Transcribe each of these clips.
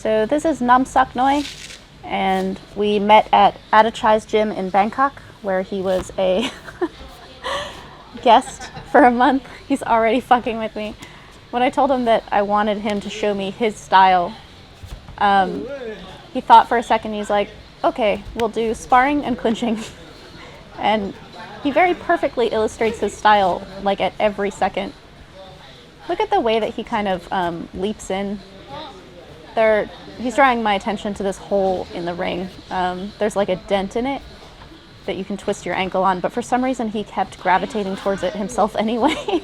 So this is Namsaknoi, and we met at Adachai's gym in Bangkok, where he was a guest for a month. He's already fucking with me. When I told him that I wanted him to show me his style, he thought for a second. He's like, okay, we'll do sparring and clinching. And he very perfectly illustrates his style, like at every second. Look at the way that he kind of leaps in. He's drawing my attention to this hole in the ring. There's like a dent in it that you can twist your ankle on, but for some reason he kept gravitating towards it himself anyway.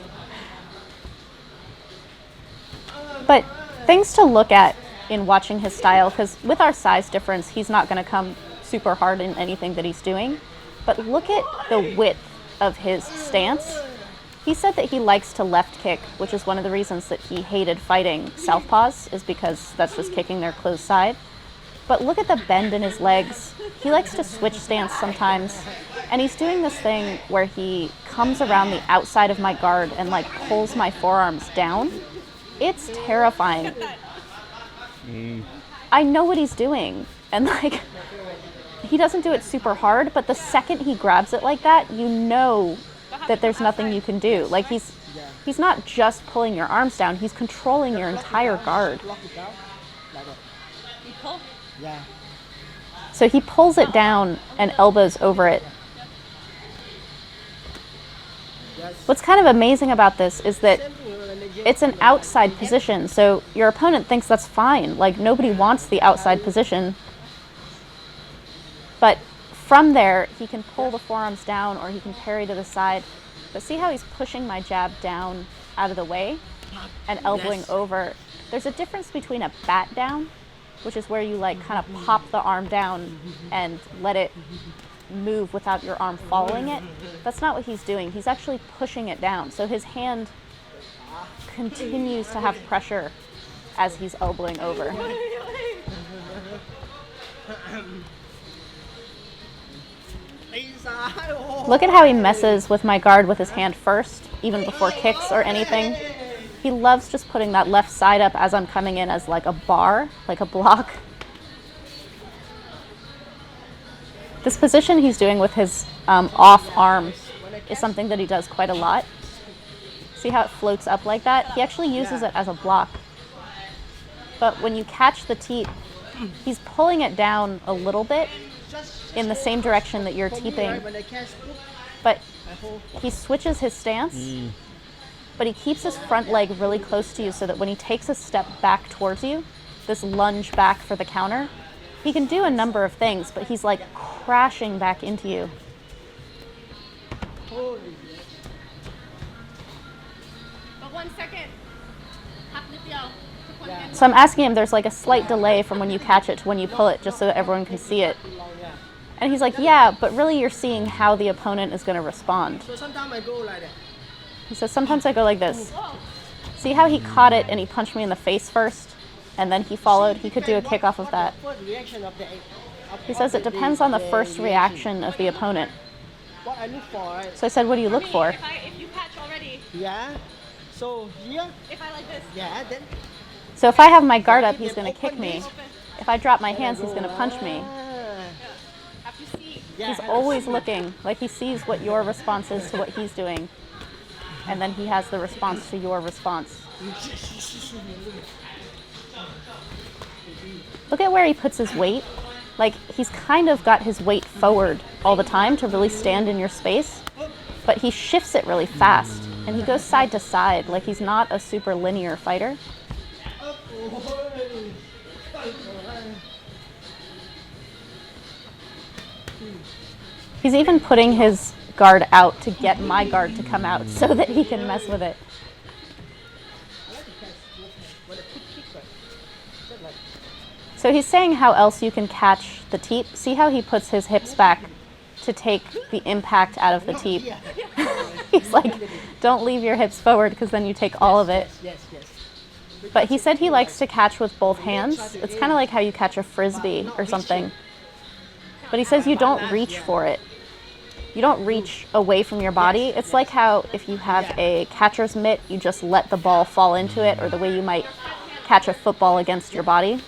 But things to look at in watching his style, because with our size difference, he's not going to come super hard in anything that he's doing. But look at the width of his stance. He said that he likes to left kick, which is one of the reasons that he hated fighting southpaws, is because that's just kicking their closed side. But look at the bend in his legs. He likes to switch stance sometimes. And he's doing this thing where he comes around the outside of my guard and like pulls my forearms down. It's terrifying. I know what he's doing. And like, he doesn't do it super hard, but the second he grabs it like that, you know that there's nothing you can do. Like he's not just pulling your arms down, he's controlling your entire guard. So he pulls it down and elbows over it. What's kind of amazing about this is that it's an outside position, so your opponent thinks that's fine. Like nobody wants the outside position. But from there, he can pull the forearms down or he can parry to the side. But see how he's pushing my jab down out of the way and elbowing over? There's a difference between a bat down, which is where you like kind of pop the arm down and let it move without your arm following it. That's not what he's doing. He's actually pushing it down. So his hand continues to have pressure as he's elbowing over. Look at how he messes with my guard with his hand first, even before kicks or anything. He loves just putting that left side up as I'm coming in as like a bar, like a block. This position he's doing with his off arm is something that he does quite a lot. See how it floats up like that? He actually uses it as a block. But when you catch the teep, he's pulling it down a little bit in the same direction that you're teeping, but he switches his stance, but he keeps his front leg really close to you so that when he takes a step back towards you, this lunge back for the counter, he can do a number of things, but he's like crashing back into you. But 1 second. So I'm asking him, there's like a slight delay from when you catch it to when you pull it, just so that everyone can see it. And he's like, yeah, but really you're seeing how the opponent is going to respond. So sometimes I go like that. He says, sometimes I go like this. See how he caught it and he punched me in the face first, and then he followed? He could do a kick off of that. He says it depends on the first reaction of the opponent. What I look for. So I said, what do you look for? If you catch already. Yeah. So here. If I like this. Yeah. Then. So if I have my guard up, he's going to kick me. If I drop my hands, he's going to punch me. He's always looking, like he sees what your response is to what he's doing. And then he has the response to your response. Look at where he puts his weight. Like he's kind of got his weight forward all the time to really stand in your space. But he shifts it really fast. And he goes side to side, like he's not a super linear fighter. He's even putting his guard out to get my guard to come out so that he can mess with it. So he's saying how else you can catch the teep. See how he puts his hips back to take the impact out of the teep. He's like, don't leave your hips forward because then you take all of it. But he said he likes to catch with both hands. It's kind of like how you catch a frisbee or something. But he says you don't reach for it. You don't reach away from your body. It's like how if you have a catcher's mitt, you just let the ball fall into it, or the way you might catch a football against your body.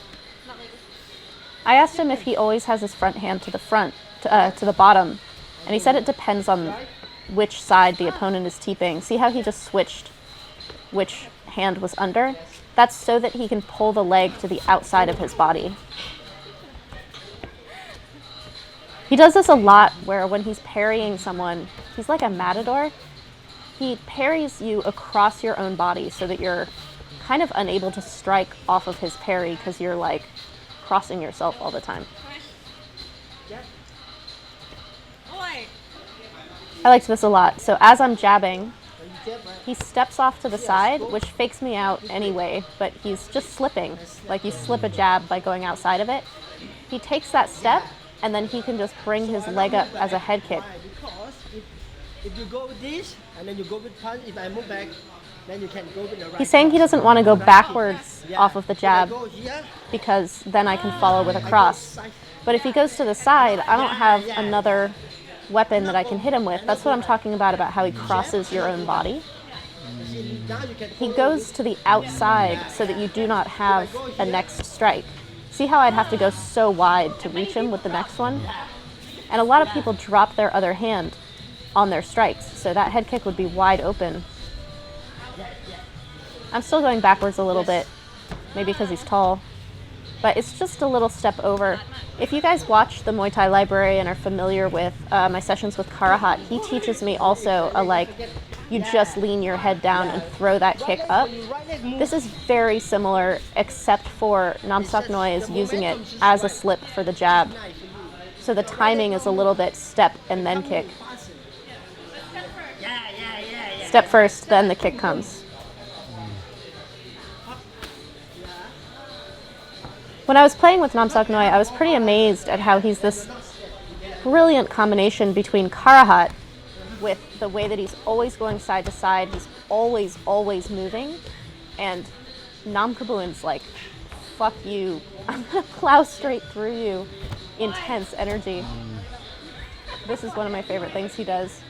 I asked him if he always has his front hand to the front, to the bottom, and he said it depends on which side the opponent is teeping. See how he just switched which hand was under? That's so that he can pull the leg to the outside of his body. He does this a lot where when he's parrying someone, he's like a matador. He parries you across your own body so that you're kind of unable to strike off of his parry because you're like crossing yourself all the time. Boy. I liked this a lot. So as I'm jabbing, he steps off to the side, which fakes me out anyway, but he's just slipping. Like you slip a jab by going outside of it. He takes that step, and then he can just bring his leg up as a head kick. Because if you go with this, and then you go with punch, if I move back, then you can go with the right. He's saying he doesn't want to go backwards Yeah. off of the If I jab go here, because then I can follow with a cross. But if he goes to the side, I don't have another weapon that I can hit him with. That's what I'm talking about how he crosses your own body. now you can He follow goes to the outside so that you do not have a next strike. See how I'd have to go so wide to reach him with the next one? And a lot of people drop their other hand on their strikes, so that head kick would be wide open. I'm still going backwards a little bit, maybe because he's tall, but it's just a little step over. If you guys watch the Muay Thai library and are familiar with my sessions with Karahat, he teaches me also you just lean your head down and throw that kick up. This is very similar, except for Namsaknoi is using it as a slip for the jab. So the timing is a little bit step and then kick. Step first, then the kick comes. When I was playing with Namsaknoi, I was pretty amazed at how he's this brilliant combination between Karahat, with the way that he's always going side to side, he's always moving, and Nam Kabuin's like, fuck you, I'm gonna plow straight through you, intense energy. This is one of my favorite things he does.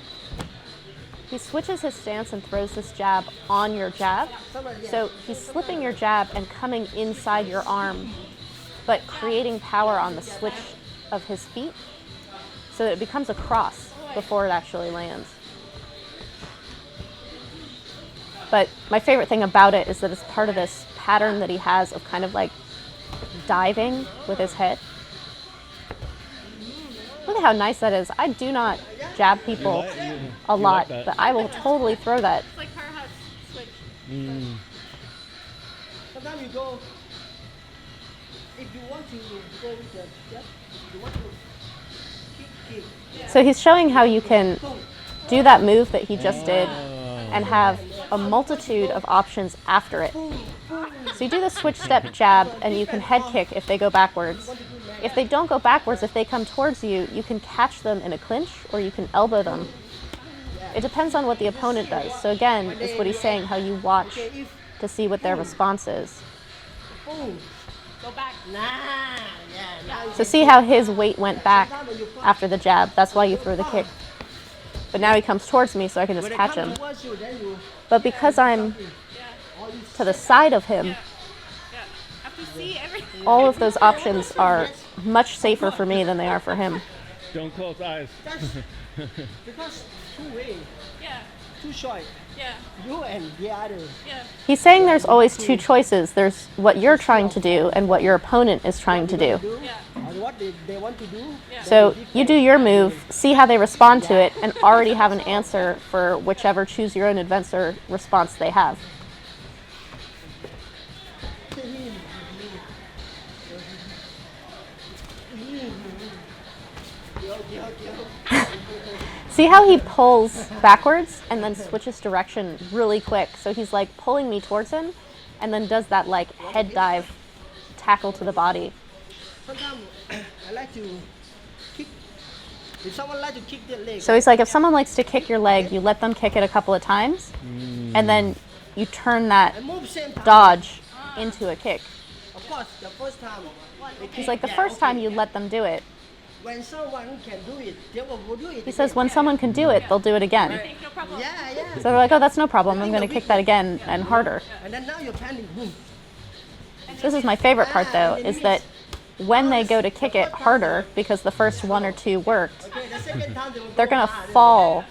He switches his stance and throws this jab on your jab, so he's slipping your jab and coming inside your arm, but creating power on the switch of his feet, so that it becomes a cross before it actually lands. But my favorite thing about it is that it's part of this pattern that he has of kind of like diving with his head. Look at how nice that is. I do not jab people a lot, that? but I will totally throw that. It's like Karahat's switch. Sometimes you go, if you want to go with the jab, you want to kick. So he's showing how you can do that move that he just did and have a multitude of options after it. So you do the switch step jab and you can head kick if they go backwards. If they don't go backwards, if they come towards you, you can catch them in a clinch or you can elbow them. It depends on what the opponent does. So again, is what he's saying, how you watch to see what their response is. Go back. So see how his weight went back after the jab. That's why you throw the kick. But now he comes towards me so I can just catch him. But because I'm to the side of him, Have to see everything. all of those options are much safer for me than they are for him. Don't close eyes. Because two way, Yeah. too short. Yeah. You and the other. Yeah. He's saying there's always two choices. There's what you're trying to do and what your opponent is trying to do. Yeah. Or what they want to do. So you do your move, see how they respond to it, and already have an answer for whichever choose your own adventure response they have. See how he pulls backwards and then switches direction really quick. So he's like pulling me towards him and then does that like head dive tackle to the body. Sometimes I like to kick. If someone like to kick their leg. So he's like, if someone likes to kick your leg, you let them kick it a couple of times and then you turn that I move same time. dodge into a kick. Of course, the first time. He's like, the first time you let them do it. When someone can do it, they will do it. He says, when someone can do it, they'll do it again. No problem. Yeah. So they're like, oh, that's no problem. I'm going to kick that again and harder. And then now you're planning, boom. This is my favorite part, though, is that when they go to kick it harder, because the first one or two worked, Okay, the second time they will they're go going to hard. fall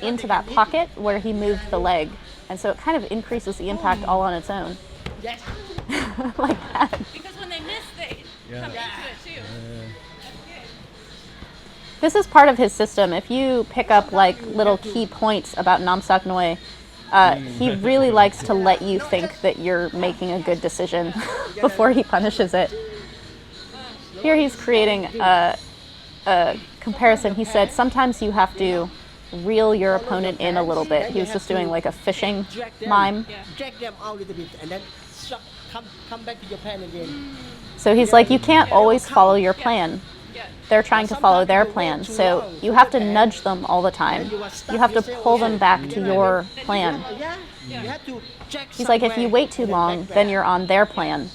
into that pocket where he moved the leg. And so it kind of increases the impact all on its own. Yes. Like that. Because when they miss, they come into it too. That's good. This is part of his system. If you pick up like little key points about Namsaknoi, he really likes to let you think that you're making a good decision before he punishes it. Here he's creating a comparison. He said sometimes you have to reel your opponent in a little bit. He was just doing like a fishing mime. Drag them out a little bit and then come back to your plan again. So he's like, you can't always follow your plan. Yeah. They're trying to follow their plan. So you have to nudge them all the time. You have to pull them back to your plan. Yeah. You have to check. He's like, if you wait too long, then you're on their plan.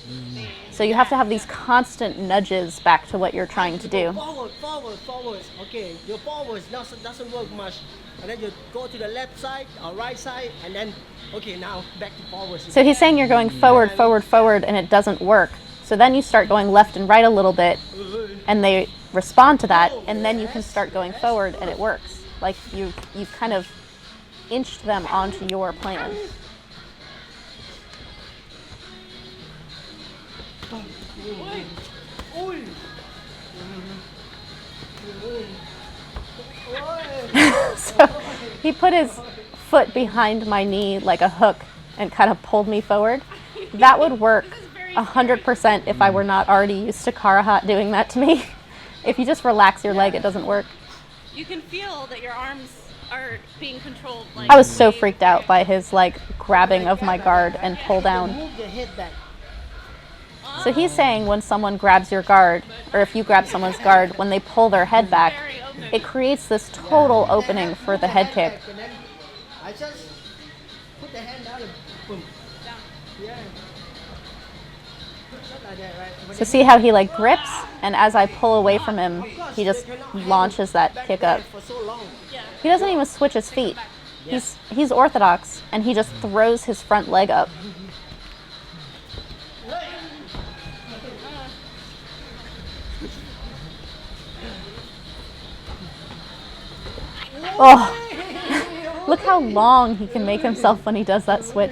So you have to have these constant nudges back to what you're trying to do. Forward. Okay, your forward doesn't work much. And then you go to the left side or right side, and then, okay, now back to forward. So he's saying you're going forward, and it doesn't work. So then you start going left and right a little bit, and they respond to that, and then you can start going forward, and it works. Like you've kind of inched them onto your plan. So he put his foot behind my knee like a hook and kind of pulled me forward. That would work 100% if I were not already used to Karahat doing that to me. If you just relax your leg, it doesn't work. You can feel that your arms are being controlled. Like, I was so freaked out by his like grabbing of my guard and pull down. Move the head back. So he's saying when someone grabs your guard, or if you grab someone's guard, when they pull their head back, very open. it creates this total opening for the head kick. And then I just put the hand down and boom. Down. Yeah. Just like that, right? So see how he like grips, and as I pull away from him, he just launches that kick up. For so long. Yeah. He doesn't even switch his feet. He's orthodox, and he just throws his front leg up. Oh, look how long he can make himself when he does that switch.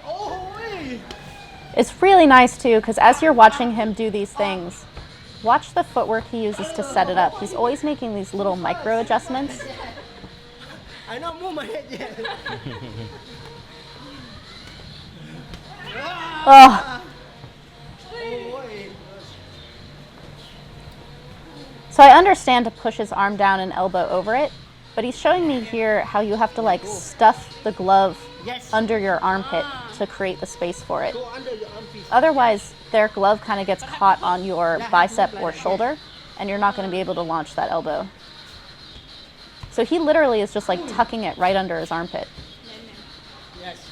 Oh, wait. It's really nice too, because as you're watching him do these things, watch the footwork he uses to set it up. He's always making these little micro adjustments. I don't move my head yet. Oh. Oh, wait. So I understand to push his arm down and elbow over it, but he's showing me here how you have to like stuff the glove Yes. under your armpit to create the space for it. Go under your armpit. Otherwise, their glove kind of gets caught on your bicep or shoulder, and you're not going to be able to launch that elbow. So he literally is just like tucking it right under his armpit. Yes.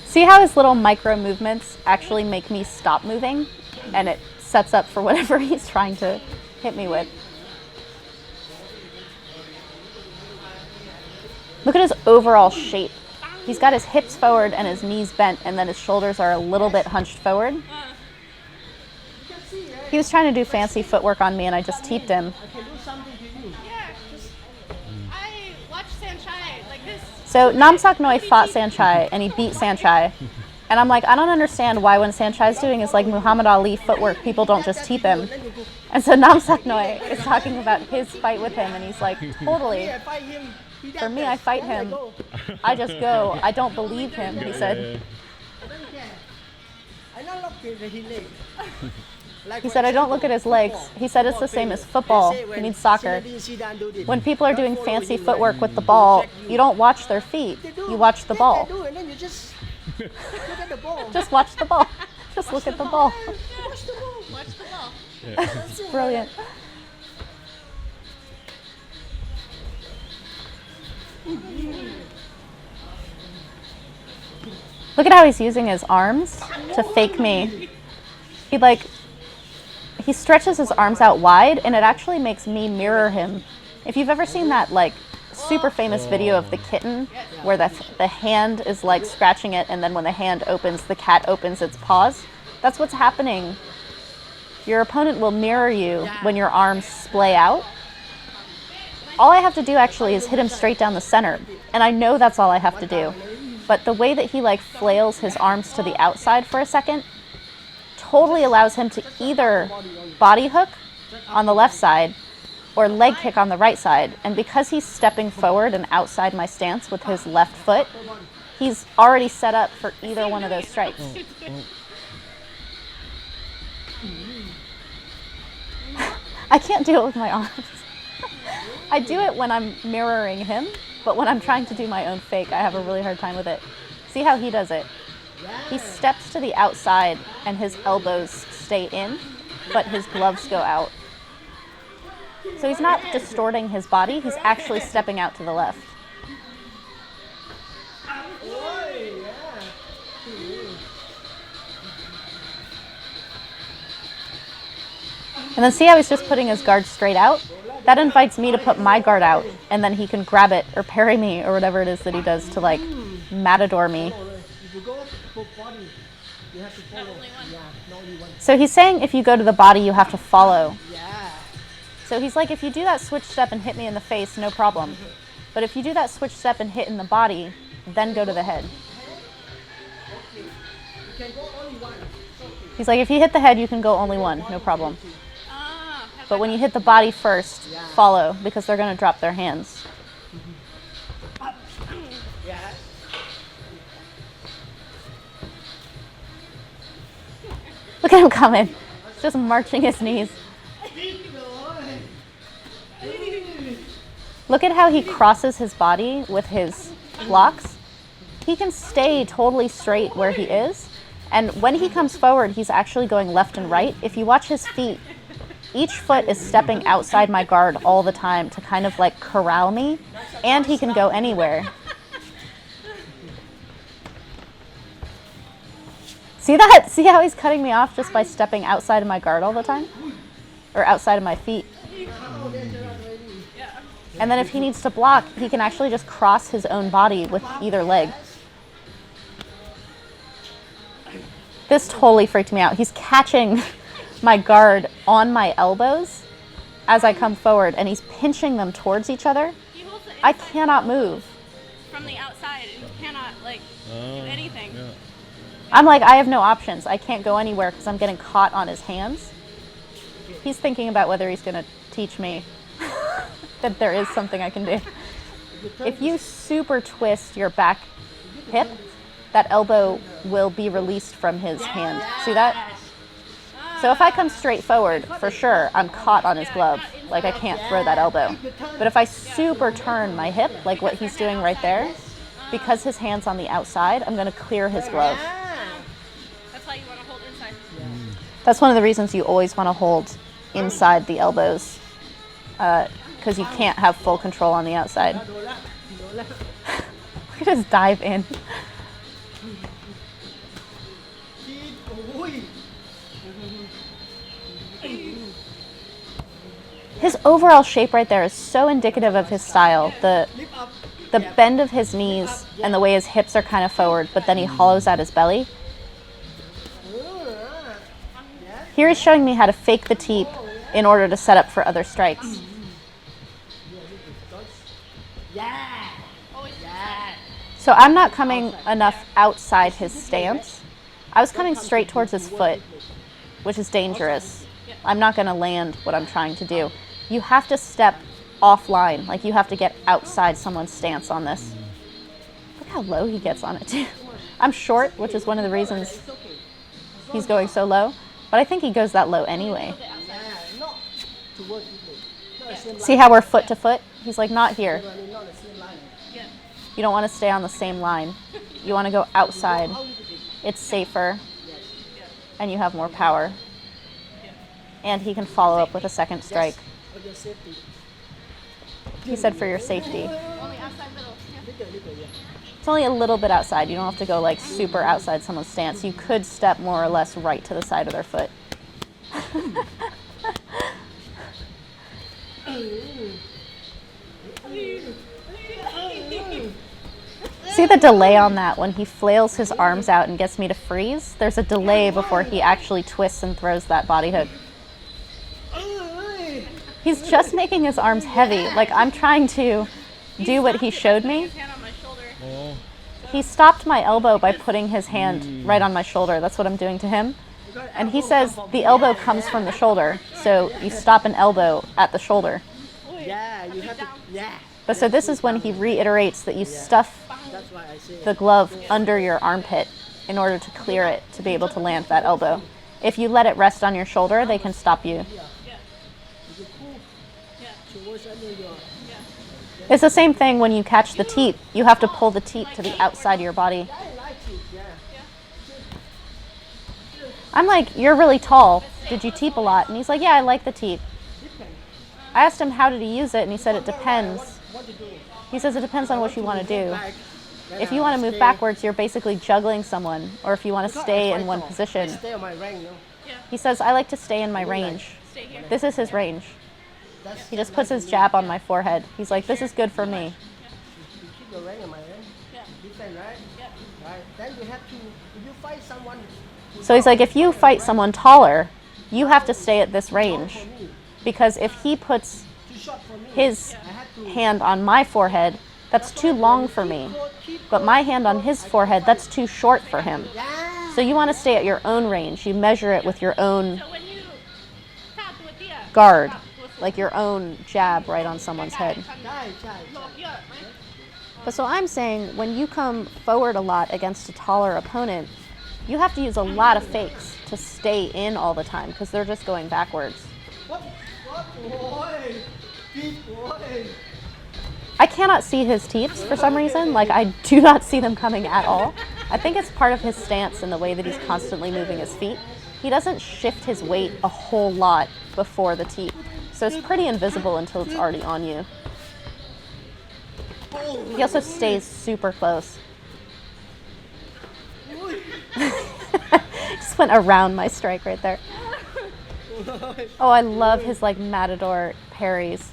See how his little micro movements actually make me stop moving, and it sets up for whatever he's trying to hit me with. Look at his overall shape. He's got his hips forward and his knees bent, and then his shoulders are a little bit hunched forward. He was trying to do fancy footwork on me, and I just teeped him. I can do something to you. Yeah. I watched Sanchai like this. So Namsaknoi fought Sanchai, and he beat Sanchai. And I'm like, I don't understand why when Sanchai's doing his like Muhammad Ali footwork, people don't just teep him. And so Namsaknoi is talking about his fight with him, and he's like, totally. I fight him. He does For me, that. I fight Then him. go. I just go. I don't believe him, he said. I don't look at his leg. Like He for said, I don't example, look at his legs. He said it's the same as football. They say He when means soccer. Zinedine Zidane do this, When people are doing don't follow fancy you, right? footwork with the ball, Check you don't watch their feet. They do. You watch the ball. They do, and then you just look at the ball. Just watch the ball. Just look at the ball. Watch the ball. Watch the ball. It's brilliant. Look at how he's using his arms to fake me. He stretches his arms out wide, and it actually makes me mirror him If you've ever seen that like super famous video of the kitten where the hand is like scratching it, and then when the hand opens, the cat opens its paws, that's what's happening. Your opponent will mirror you when your arms splay out. All I have to do actually is hit him straight down the center, and I know that's all I have to do. But the way that he like flails his arms to the outside for a second totally allows him to either body hook on the left side or leg kick on the right side. And because he's stepping forward and outside my stance with his left foot, he's already set up for either one of those strikes. I can't do it with my arms. I do it when I'm mirroring him, but when I'm trying to do my own fake, I have a really hard time with it. See how he does it? He steps to the outside and his elbows stay in, but his gloves go out. So he's not distorting his body, he's actually stepping out to the left. And then see how he's just putting his guard straight out? That invites me to put my guard out, and then he can grab it or parry me or whatever it is that he does to like matador me. So he's saying if you go to the body, you have to follow. So he's like, if you do that switch step and hit me in the face, no problem. But if you do that switch step and hit in the body, then go to the head. He's like, if you hit the head, you can go only one, no problem. But when you hit the body first, follow, because they're going to drop their hands. Look at him coming. Just marching his knees. Look at how he crosses his body with his blocks. He can stay totally straight where he is. And when he comes forward, he's actually going left and right. If you watch his feet, each foot is stepping outside my guard all the time to kind of like corral me. And he can go anywhere. See that? See how he's cutting me off just by stepping outside of my guard all the time? Or outside of my feet. And then if he needs to block, he can actually just cross his own body with either leg. This totally freaked me out. He's catching my guard on my elbows as I come forward, and he's pinching them towards each other. I cannot move. From the outside, and you cannot like do anything. Yeah. I'm like, I have no options. I can't go anywhere because I'm getting caught on his hands. He's thinking about whether he's going to teach me that there is something I can do. If you super twist your back hip, that elbow will be released from his hand. See that? So if I come straight forward, for sure, I'm caught on his glove. Like I can't throw that elbow. But if I super turn my hip, like what he's doing right there, because his hand's on the outside, I'm going to clear his glove. That's why you want to hold inside. That's one of the reasons you always want to hold inside the elbows, because you can't have full control on the outside. We just dive in. His overall shape right there is so indicative of his style. The bend of his knees and the way his hips are kind of forward, but then he hollows out his belly. Here he's showing me how to fake the teep in order to set up for other strikes. So I'm not coming enough outside his stance. I was coming straight towards his foot, which is dangerous. I'm not going to land what I'm trying to do. You have to step offline, like you have to get outside someone's stance on this. Look how low he gets on it too. I'm short, which is one of the reasons he's going so low, but I think he goes that low anyway. See how we're foot to foot? He's like, not here. You don't want to stay on the same line. You want to go outside. It's safer, and you have more power. And he can follow up with a second strike. He said for your safety. It's only a little bit outside. You don't have to go like super outside someone's stance. You could step more or less right to the side of their foot. See the delay on that when he flails his arms out and gets me to freeze? There's a delay before he actually twists and throws that body hook. He's just making his arms heavy. Like, I'm trying to do what he showed me. His hand on my shoulder. Oh. He stopped my elbow by putting his hand right on my shoulder. That's what I'm doing to him. And he says the elbow comes from the shoulder. So you stop an elbow at the shoulder. Yeah, you have to. Yeah. But so this is when he reiterates that you stuff That's why I say. the glove under your armpit in order to clear it to be able to land that elbow. If you let it rest on your shoulder, they can stop you. It's the same thing when you catch the teep. You have to pull the teep to the outside of your body. I'm like, you're really tall. Did you teep a lot? And he's like, yeah, I like the teep. I asked him how did he use it, and he said it depends. He says it depends on what you want to do. If you want to move backwards, you're basically juggling someone, or if you want to stay in one position. Stay on my range, no? He says, I like to stay in my range. Stay here. This is his range. He just puts his jab on my forehead. He's like, this is good for me. You keep your range on my range. Yeah. Defend, right? Yeah. Right. Then you have to. If you fight someone. So he's like, if you fight someone taller, you have to stay at this range. Because if he puts Too short for me. his I have to. hand on my forehead, that's too long for me. But my hand on his forehead, that's too short for him. Yeah. So you want to stay at your own range. You measure it with your own So when you tap with the guard, like your own jab right on someone's head. ใช่ใช่ หลบเยอะไหม But so I'm saying, when you come forward a lot against a taller opponent, you have to use a lot of fakes to stay in all the time because they're just going backwards. What?โอ้ยพี่โอ้ย I cannot see his teeps for some reason. Like, I do not see them coming at all. I think it's part of his stance and the way that he's constantly moving his feet. He doesn't shift his weight a whole lot before the teep. So it's pretty invisible until it's already on you. He also stays super close. Just went around my strike right there. Oh, I love his like matador parries.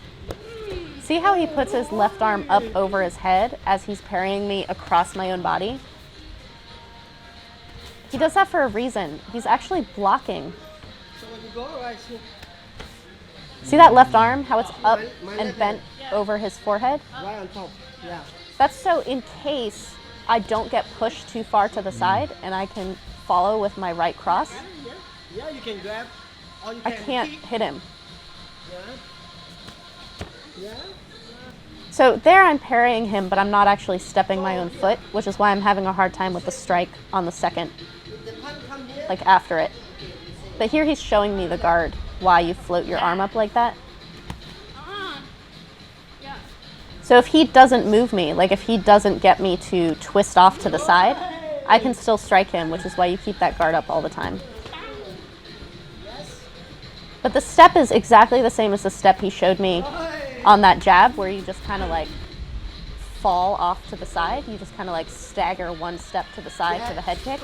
See how he puts his left arm up over his head as he's parrying me across my own body? He does that for a reason. He's actually blocking. So when you go right, See that left arm, how it's up and bent over his forehead? right on top. Yeah. That's so in case I don't get pushed too far to the side and I can follow with my right cross. Yeah, you can grab. Or you I can can't kick. hit him. Yeah. Yeah. So there I'm parrying him, but I'm not actually stepping my own foot, which is why I'm having a hard time with the strike on the second, The punch come here. like after it. But here he's showing me the guard, why you float your arm up like that. Yeah. So if he doesn't move me, like if he doesn't get me to twist off to the side, I can still strike him, which is why you keep that guard up all the time. But the step is exactly the same as the step he showed me on that jab, where you just kind of like fall off to the side. You just kind of like stagger one step to the side for the head kick.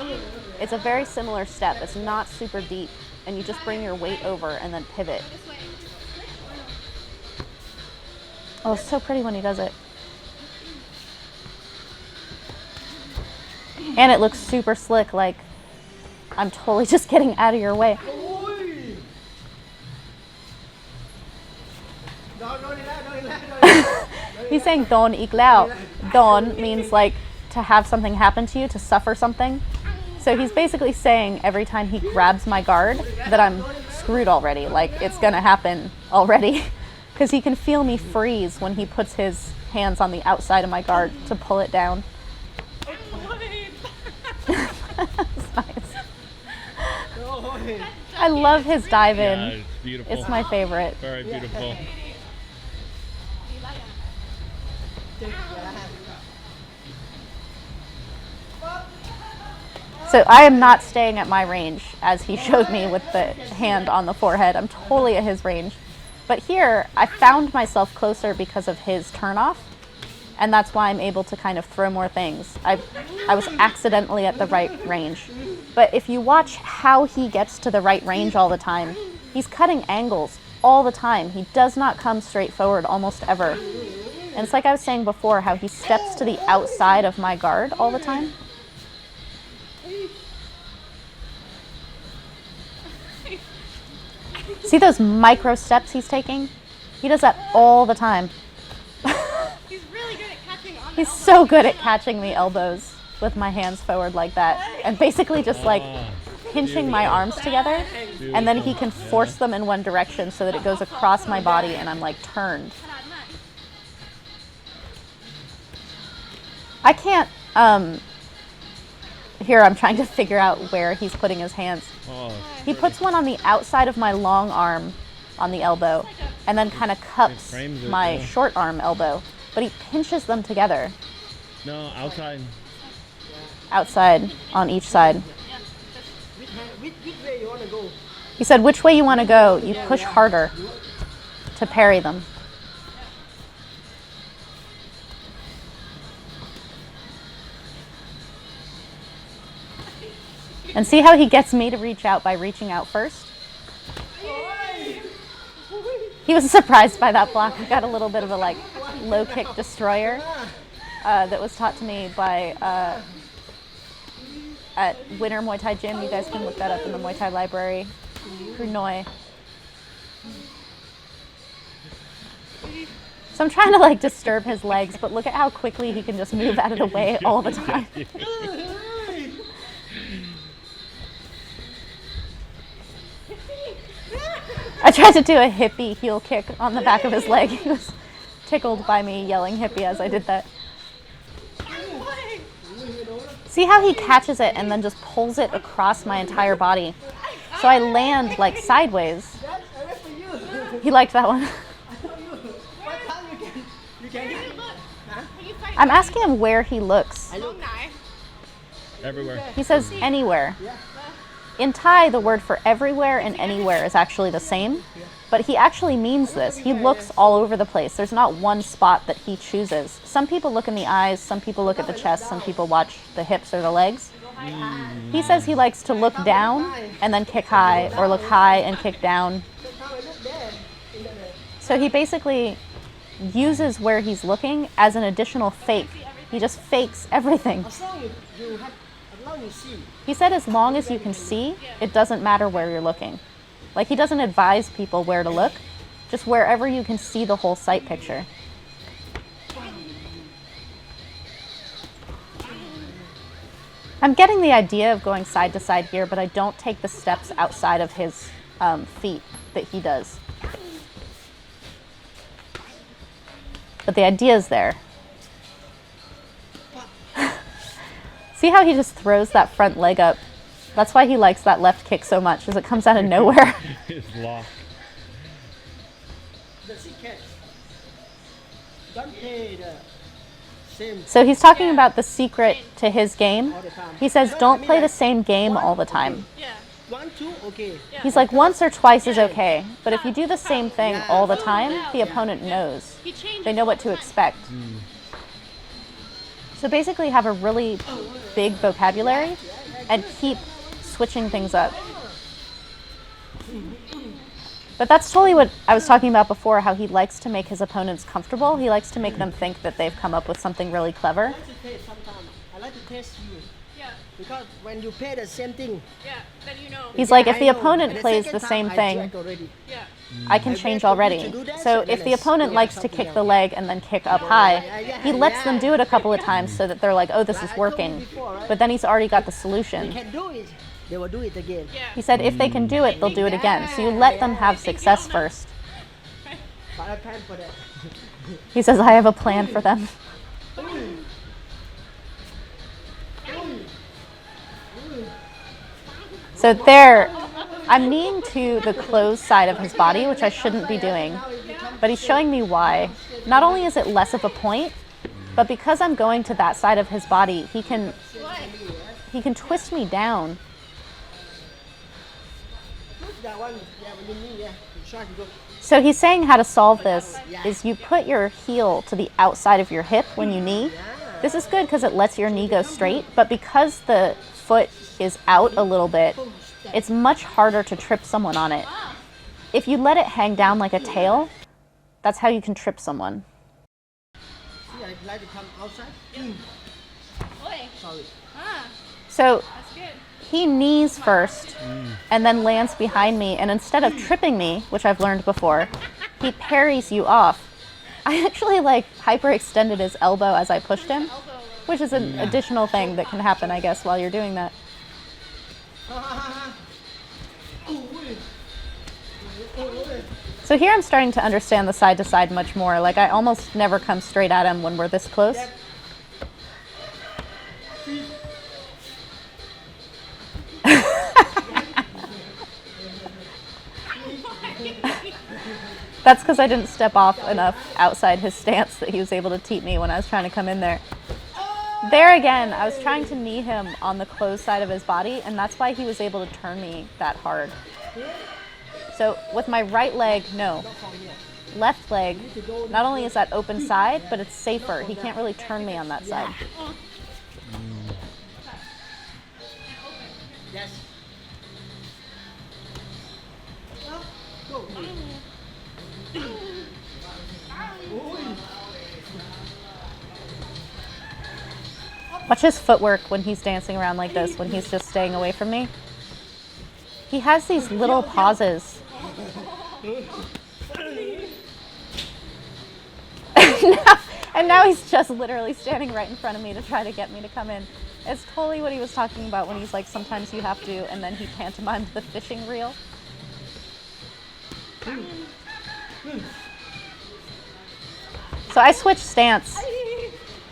It's a very similar step. It's not super deep, and you just bring your weight over and then pivot. Oh, it's so pretty when he does it. And it looks super slick, like I'm totally just getting out of your way. โอ้ยโดนอีกแล้วโดนอีกแล้วโดนอีกแล้ว He's saying don iklao. Don means like to have something happen to you, to suffer something. So he's basically saying every time he grabs my guard that I'm screwed already, like it's gonna happen already. Because he can feel me freeze when he puts his hands on the outside of my guard to pull it down. That's nice. โอ้ย I love his dive in. Yeah, it's beautiful. It's my favorite. Very beautiful. So I am not staying at my range, as he showed me with the hand on the forehead. I'm totally at his range. But here, I found myself closer because of his turnoff, and that's why I'm able to kind of throw more things. I was accidentally at the right range. But if you watch how he gets to the right range all the time, he's cutting angles all the time. He does not come straight forward almost ever. And it's like I was saying before, how he steps to the outside of my guard all the time. See those micro steps he's taking? He does that all the time. He's really good at catching on. He's so good at catching the elbows with my hands forward like that. And basically just like pinching my arms together. And then he can force them in one direction so that it goes across my body and I'm like turned. I can't, here I'm trying to figure out where he's putting his hands. He puts one on the outside of my long arm on the elbow and then kind of cups my short arm elbow, but he pinches them together. No, outside. Outside on each side. Which way you want to go? He said, which way you want to go, you push harder to parry them. And see how he gets me to reach out by reaching out first? He was surprised by that block. I got a little bit of a like low kick destroyer that was taught to me by at Winter Muay Thai Gym. You guys can look that up in the Muay Thai library. Namsaknoi. So I'm trying to like disturb his legs, but look at how quickly he can just move out of the way all the time. I tried to do a hippie heel kick on the back of his leg. He was tickled by me yelling hippie as I did that. See how he catches it and then just pulls it across my entire body. So I land like sideways. He liked that one. I'm asking him where he looks. Everywhere. He says anywhere. In Thai, the word for everywhere and anywhere is actually the same, but he actually means this. He looks all over the place. There's not one spot that he chooses. Some people look in the eyes, some people look at the chest, some people watch the hips or the legs. He says he likes to look down and then kick high, or look high and kick down. So he basically uses where he's looking as an additional fake. He just fakes everything. He said as long as you can see, it doesn't matter where you're looking. Like he doesn't advise people where to look, just wherever you can see the whole sight picture. I'm getting the idea of going side to side here, but I don't take the steps outside of his feet that he does. But the idea is there. See how he just throws that front leg up? That's why he likes that left kick so much, is it comes out of nowhere. It's locked. So he's talking about the secret to his game. He says, don't play the same game all the time. He's like, once or twice is okay, but if you do the same thing all the time, the opponent knows. They know what to expect. So basically have a really big vocabulary and keep switching things up. But that's totally what I was talking about before, how he likes to make his opponents comfortable. He likes to make them think that they've come up with something really clever. I like to test you. Because when you play the same thing, then you know. He's like, if the opponent plays the same thing, I can change already. So if the opponent likes to kick the leg and then kick up high, he lets them do it a couple of times so that they're like, oh, this is working. But then he's already got the solution. they will do it again. He said if they can do it, they'll do it again. So you let them have success first. He says, I have a plan for them. So there, I'm kneeing to the closed side of his body, which I shouldn't be doing, but he's showing me why. Not only is it less of a point, but because I'm going to that side of his body, he can twist me down. So he's saying how to solve this is you put your heel to the outside of your hip when you knee. This is good because it lets your knee go straight, but because the foot is out a little bit, it's much harder to trip someone on it. If you let it hang down like a tail, that's how you can trip someone. like to come outside? Oi. Sorry. Ah, So that's good. he knees first and then lands behind me, and instead of tripping me, which I've learned before, he parries you off. I actually like hyperextended his elbow as I pushed him, which is an additional thing that can happen, I guess, while you're doing that. So here I'm starting to understand the side to side much more. Like I almost never come straight at him when we're this close. That's because I didn't step off enough outside his stance that he was able to teep me when I was trying to come in there. There again, I was trying to knee him on the closed side of his body, and that's why he was able to turn me that hard. So with my right leg, no. Left leg, not only is that open side, but it's safer. He can't really turn me on that side. Yes. Watch his footwork when he's dancing around like this, when he's just staying away from me. He has these little pauses. And now he's just literally standing right in front of me to try to get me to come in. It's totally what he was talking about when he's like, sometimes you have to, and then he pantomimed the fishing reel. So I switched stance,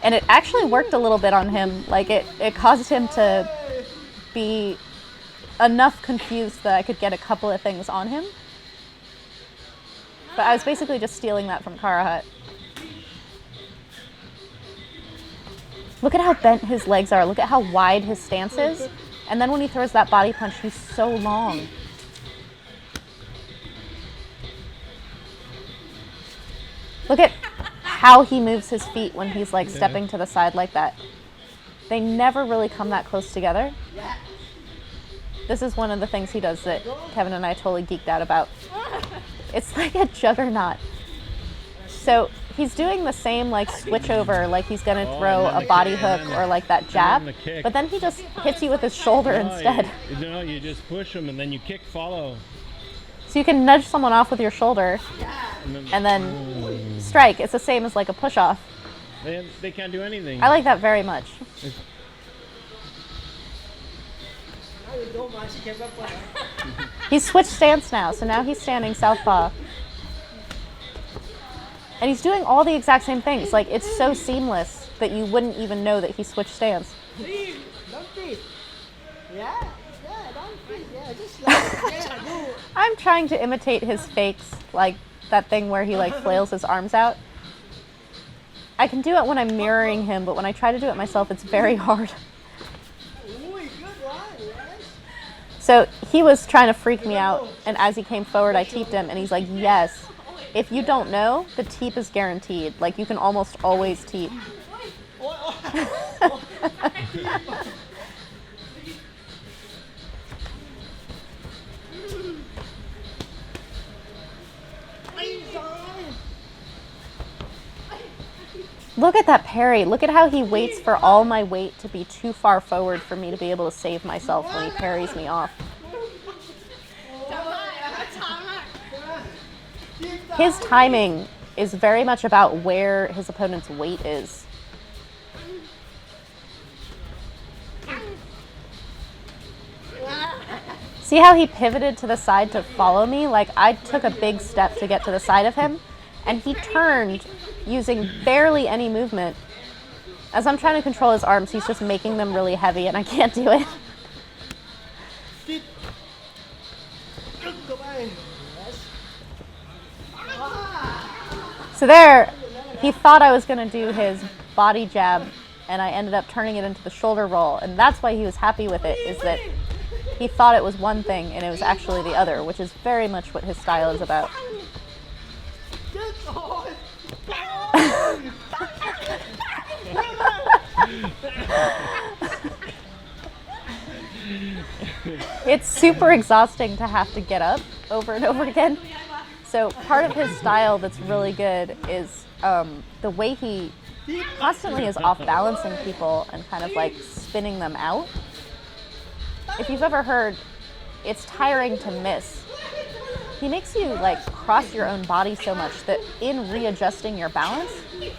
and it actually worked a little bit on him. Like it caused him to be enough confused that I could get a couple of things on him. But I was basically just stealing that from Karahat. Look at how bent his legs are. Look at how wide his stance is. And then when he throws that body punch, he's so long. Look at how he moves his feet when he's like stepping to the side like that. They never really come that close together. This is one of the things he does that Kevin and I totally geeked out about. It's like a juggernaut. So he's doing the same like switch over, like he's gonna throw a body hook or like that jab, but then he just hits you with his shoulder instead. No, you just push them and then you kick follow. So you can nudge someone off with your shoulder and then strike. It's the same as like a push off. They can't do anything. I like that very much. He's switched stance now, so now he's standing southpaw. And he's doing all the exact same things. Like, it's so seamless that you wouldn't even know that he switched stance. I'm trying to imitate his fakes, like that thing where he like flails his arms out. I can do it when I'm mirroring him, but when I try to do it myself, it's very hard. So he was trying to freak me out, and as he came forward, I teeped him, and he's like, yes. If you don't know, the teep is guaranteed. Like, you can almost always teep. Look at that parry. Look at how he waits for all my weight to be too far forward for me to be able to save myself when he parries me off. His timing is very much about where his opponent's weight is. See how he pivoted to the side to follow me? Like, I took a big step to get to the side of him, and he turned using barely any movement. As I'm trying to control his arms, he's just making them really heavy, and I can't do it. So there, he thought I was going to do his body jab, and I ended up turning it into the shoulder roll, and that's why he was happy with it, is that he thought it was one thing, and it was actually the other, which is very much what his style is about. It's super exhausting to have to get up over and over again. So part of his style that's really good is the way he constantly is off balancing people and kind of like spinning them out. If you've ever heard, it's tiring to miss. He makes you like cross your own body so much that in readjusting your balance,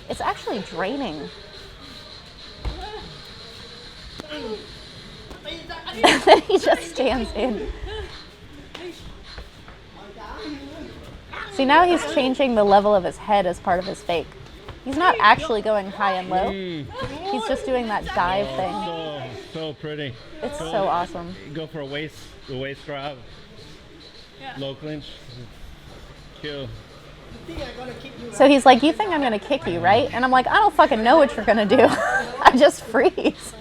it's actually draining. And then he just stands in. See, now he's changing the level of his head as part of his fake. He's not actually going high and low. He's just doing that dive thing. So pretty. It's so awesome. Go for a waist grab. Yeah. Low clinch. Kill. So he's like, you think I'm gonna kick you, right? And I'm like, I don't fucking know what you're gonna do. I just freeze.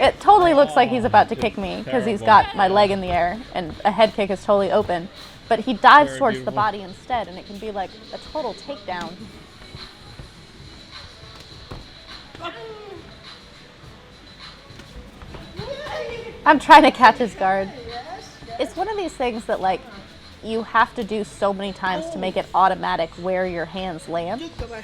It totally looks like he's about to kick me because he's got my leg in the air and a head kick is totally open. But he dives Very towards the beautiful. body instead, and it can be like a total takedown. I'm trying to catch his guard. It's one of these things that like you have to do so many times to make it automatic where your hands land. Sorry.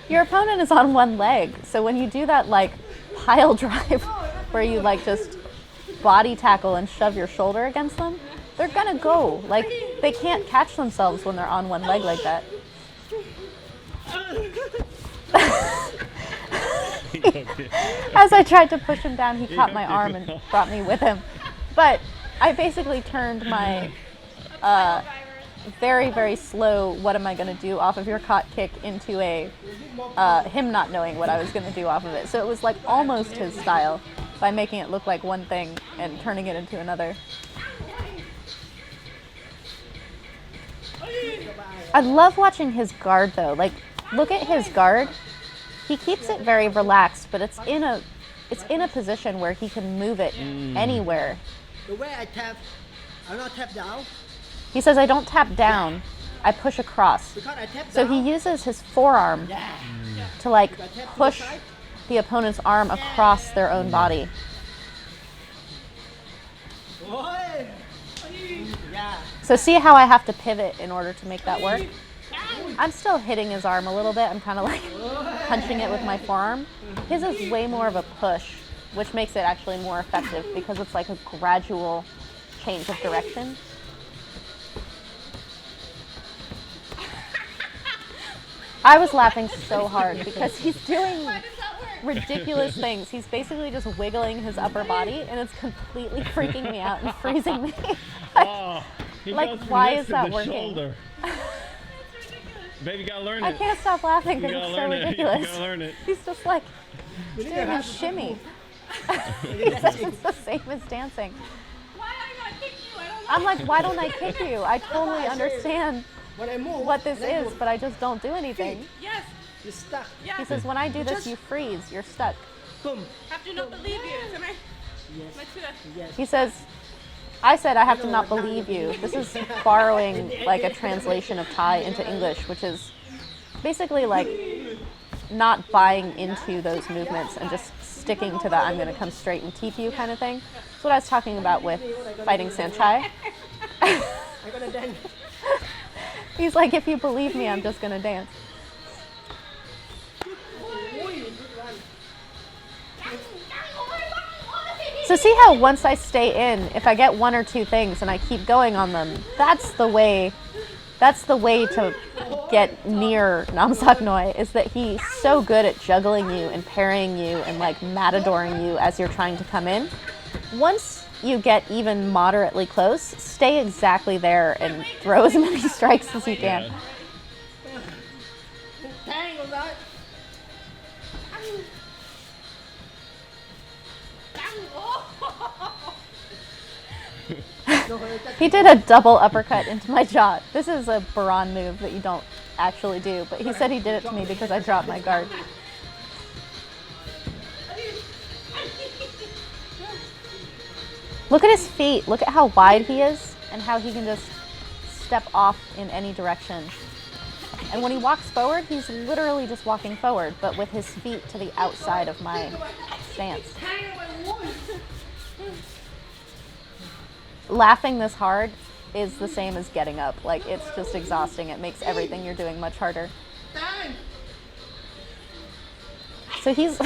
Your opponent is on one leg, so when you do that like pile drive where you like just body tackle and shove your shoulder against them, they're gonna go. Like they can't catch themselves when they're on one leg like that. As I tried to push him down, he caught my arm and brought me with him. But I basically turned my very, very slow, what am I going to do off of your caught kick into a him not knowing what I was going to do off of it. So it was like almost his style by making it look like one thing and turning it into another. I love watching his guard though. Like, look at his guard. He keeps it very relaxed, but it's in a position where he can move it anywhere. The way I tap, I not tap down He says, I don't tap down, I push across. because I tap So down. he uses his forearm to like push the opponent's arm across their own body. Oi. Yeah. So see how I have to pivot in order to make that work? I'm still hitting his arm a little bit. I'm kind of like punching it with my forearm. His is way more of a push, which makes it actually more effective because it's like a gradual change of direction. I was laughing so hard because he's doing ridiculous things. He's basically just wiggling his upper body and it's completely freaking me out and freezing me. Oh, he Like, goes from why this is to that the working? shoulder. Baby, you gotta learn it. I can't stop laughing You because gotta it's so learn it. You ridiculous. gotta learn it. He's just like doing a shimmy. He says it's the same as dancing. Why I not kick you? I don't know. I'm like, why don't I kick you? I totally understand When I move, what this then is, but I just don't do anything. Yes. you're stuck. Yes. He says, when I do this, you freeze. You're stuck. Boom. Have to not believe you. Am I? Yes. My tuna. Yes. He says, I said I have to not believe you. This is borrowing like a translation of Thai into English, which is basically like not buying into those movements and just sticking to that I'm going to come straight and teep you kind of thing. That's what I was talking about with fighting Sanchai. I'm gonna dance. He's like, if you believe me, I'm just going to dance. So see how once I stay in, if I get one or two things and I keep going on them, that's the way to get near Namsaknoi, is that he's so good at juggling you and parrying you and like matadoring you as you're trying to come in. Once you get even moderately close, stay exactly there and throw as many strikes as you can. Yeah. Tangle that. He did a double uppercut into my jaw. This is a Baran move that you don't actually do, but he said he did it to me because I dropped my guard. Look at his feet. Look at how wide he is and how he can just step off in any direction. And when he walks forward, he's literally just walking forward, but with his feet to the outside of my stance. Laughing this hard is the same as getting up. Like, it's just exhausting. It makes everything you're doing much harder. So he's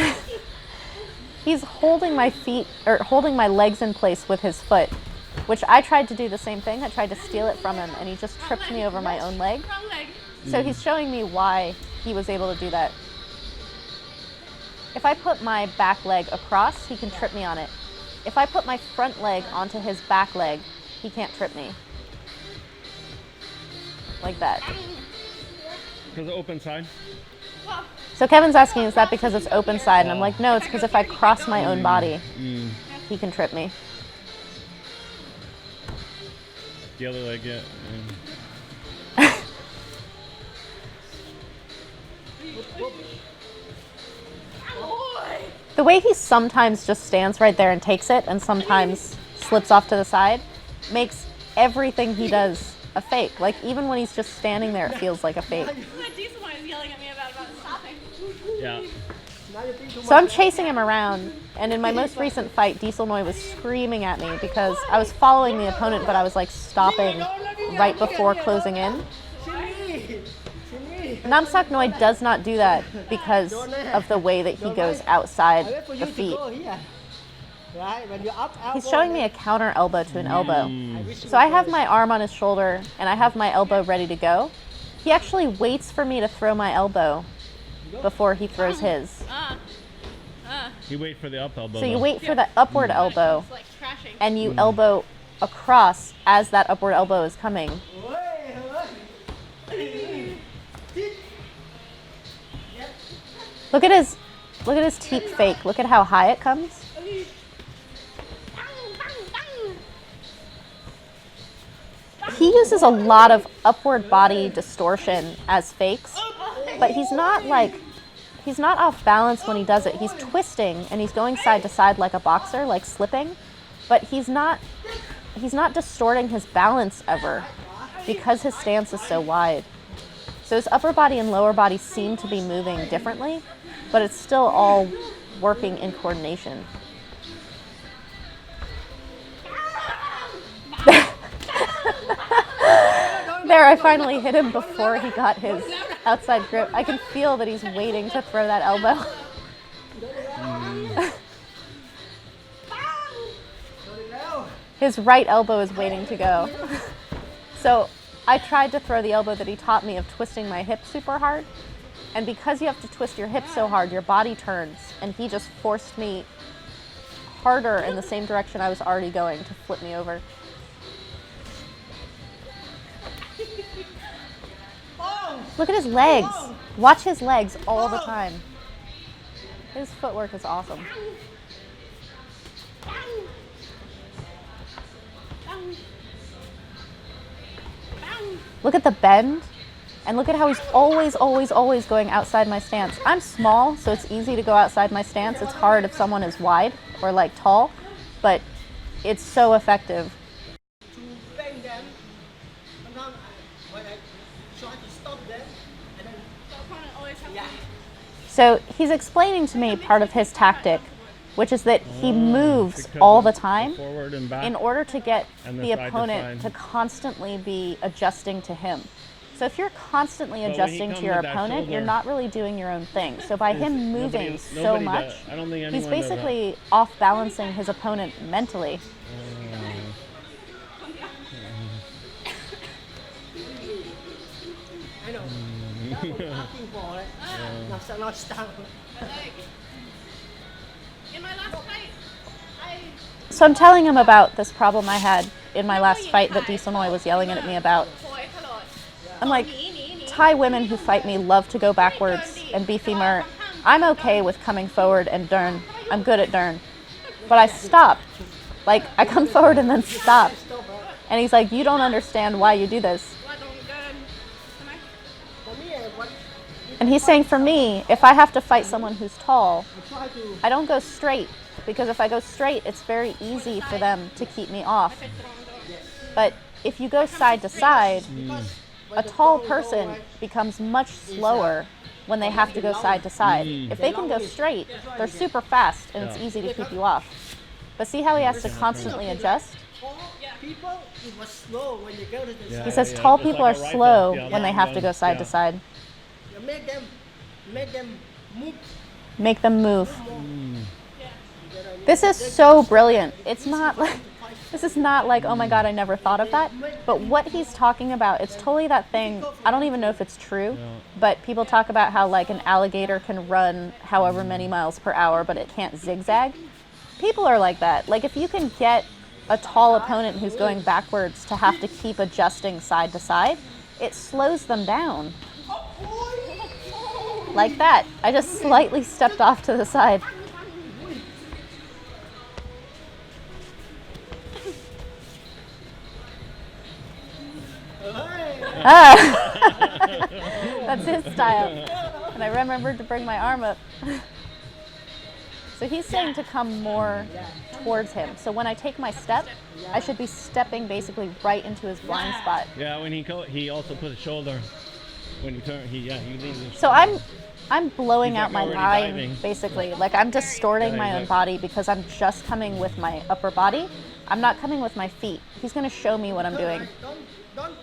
he's holding my feet, or holding my legs in place with his foot, which I tried to do the same thing. I tried to steal it from him, and he just tripped me over my own leg. Wrong leg. So he's showing me why he was able to do that. If I put my back leg across, he can trip me on it. If I put my front leg onto his back leg, he can't trip me. Like that. Because the open side. Well, So Kevin's asking, is that because it's open side? And I'm like, no, it's because if I cross my own body, he can trip me. The other leg, yeah. The way he sometimes just stands right there and takes it and sometimes slips off to the side makes everything he does a fake. Like, even when he's just standing there, it feels like a fake. what Diesel is yelling at me about stopping. Yeah. So I'm chasing him around, and in my most recent fight, Dieselnoi was screaming at me because I was following the opponent, but I was like stopping right before closing in. Namsaknoi does not do that because of the way that he goes outside the feet. He's showing me a counter elbow to an elbow. So I have my arm on his shoulder and I have my elbow ready to go. He actually waits for me to throw my elbow before he throws his. You wait for the up elbow. So you though. wait for the upward elbow It's like crashing. and you elbow across as that upward elbow is coming. Look at his teep fake. Look at how high it comes. He uses a lot of upward body distortion as fakes, but he's not off balance when he does it. He's twisting and he's going side to side like a boxer, like slipping, but he's not distorting his balance ever because his stance is so wide. So his upper body and lower body seem to be moving differently, but it's still all working in coordination. There, I finally hit him before he got his outside grip. I can feel that he's waiting to throw that elbow. His right elbow is waiting to go. So I tried to throw the elbow that he taught me of twisting my hip super hard. And because you have to twist your hip so hard, your body turns. And he just forced me harder in the same direction I was already going to flip me over. Look at his legs. Watch his legs all the time. His footwork is awesome. Look at the bend, and look at how he's always going outside my stance. I'm small, so it's easy to go outside my stance. It's hard if someone is wide or like tall, but it's so effective. To bang them, sometimes when I try to stop them, and then The opponent always has to So he's explaining to me part of his tactic, which is that he moves Because all the of time forward and back. in order to get And the the side to opponent side. to constantly be adjusting to him. So if you're constantly when he adjusting to comes your with that opponent, you're shoulder- not really doing your own thing. So by him moving so nobody much, does- I don't think he's anyone does that. basically off balancing his opponent mentally. I know. That was asking for it. Namsaknoi style. In my last fight, So I'm telling him about this problem I had in my last fight that Dieselnoi was yelling at me about. I'm like, Thai women who fight me love to go backwards and be femur. I'm okay with coming forward and dern. I'm good at dern. But I stop. Like, I come forward and then stop. And he's like, you don't understand why you do this. For me, what And he's saying, for me, if I have to fight someone who's tall, I try to I don't go straight. Because if I go straight, it's very easy for them to keep me off. But if you go side to side, a tall person becomes much slower when they have to go side to side. If they can go straight, they're super fast and it's easy to keep you off. But see how he has to constantly adjust? People, it was slow when you go to the Yeah. He says yeah, tall it's people like are a rifle. slow Yeah, when they have to go side to side. You make them move. Make them move. This is so brilliant. It's not like, this is not like, oh my God, I never thought of that. But what he's talking about, it's totally that thing. I don't even know if it's true, but people talk about how like an alligator can run however many miles per hour, but it can't zigzag. People are like that. Like if you can get a tall opponent who's going backwards to have to keep adjusting side to side, it slows them down. Like that. I just slightly stepped off to the side. Ah. That's his style. And I remembered to bring my arm up. So he's saying to come more towards him. So when I take my step, I should be stepping basically right into his blind spot. Yeah, when he also put his shoulder when he turned. He leans his So I'm blowing He's out my like already line, diving. basically. Like I'm distorting Yeah, my own exactly. body because I'm just coming with my upper body. I'm not coming with my feet. He's going to show me what I'm doing. Don't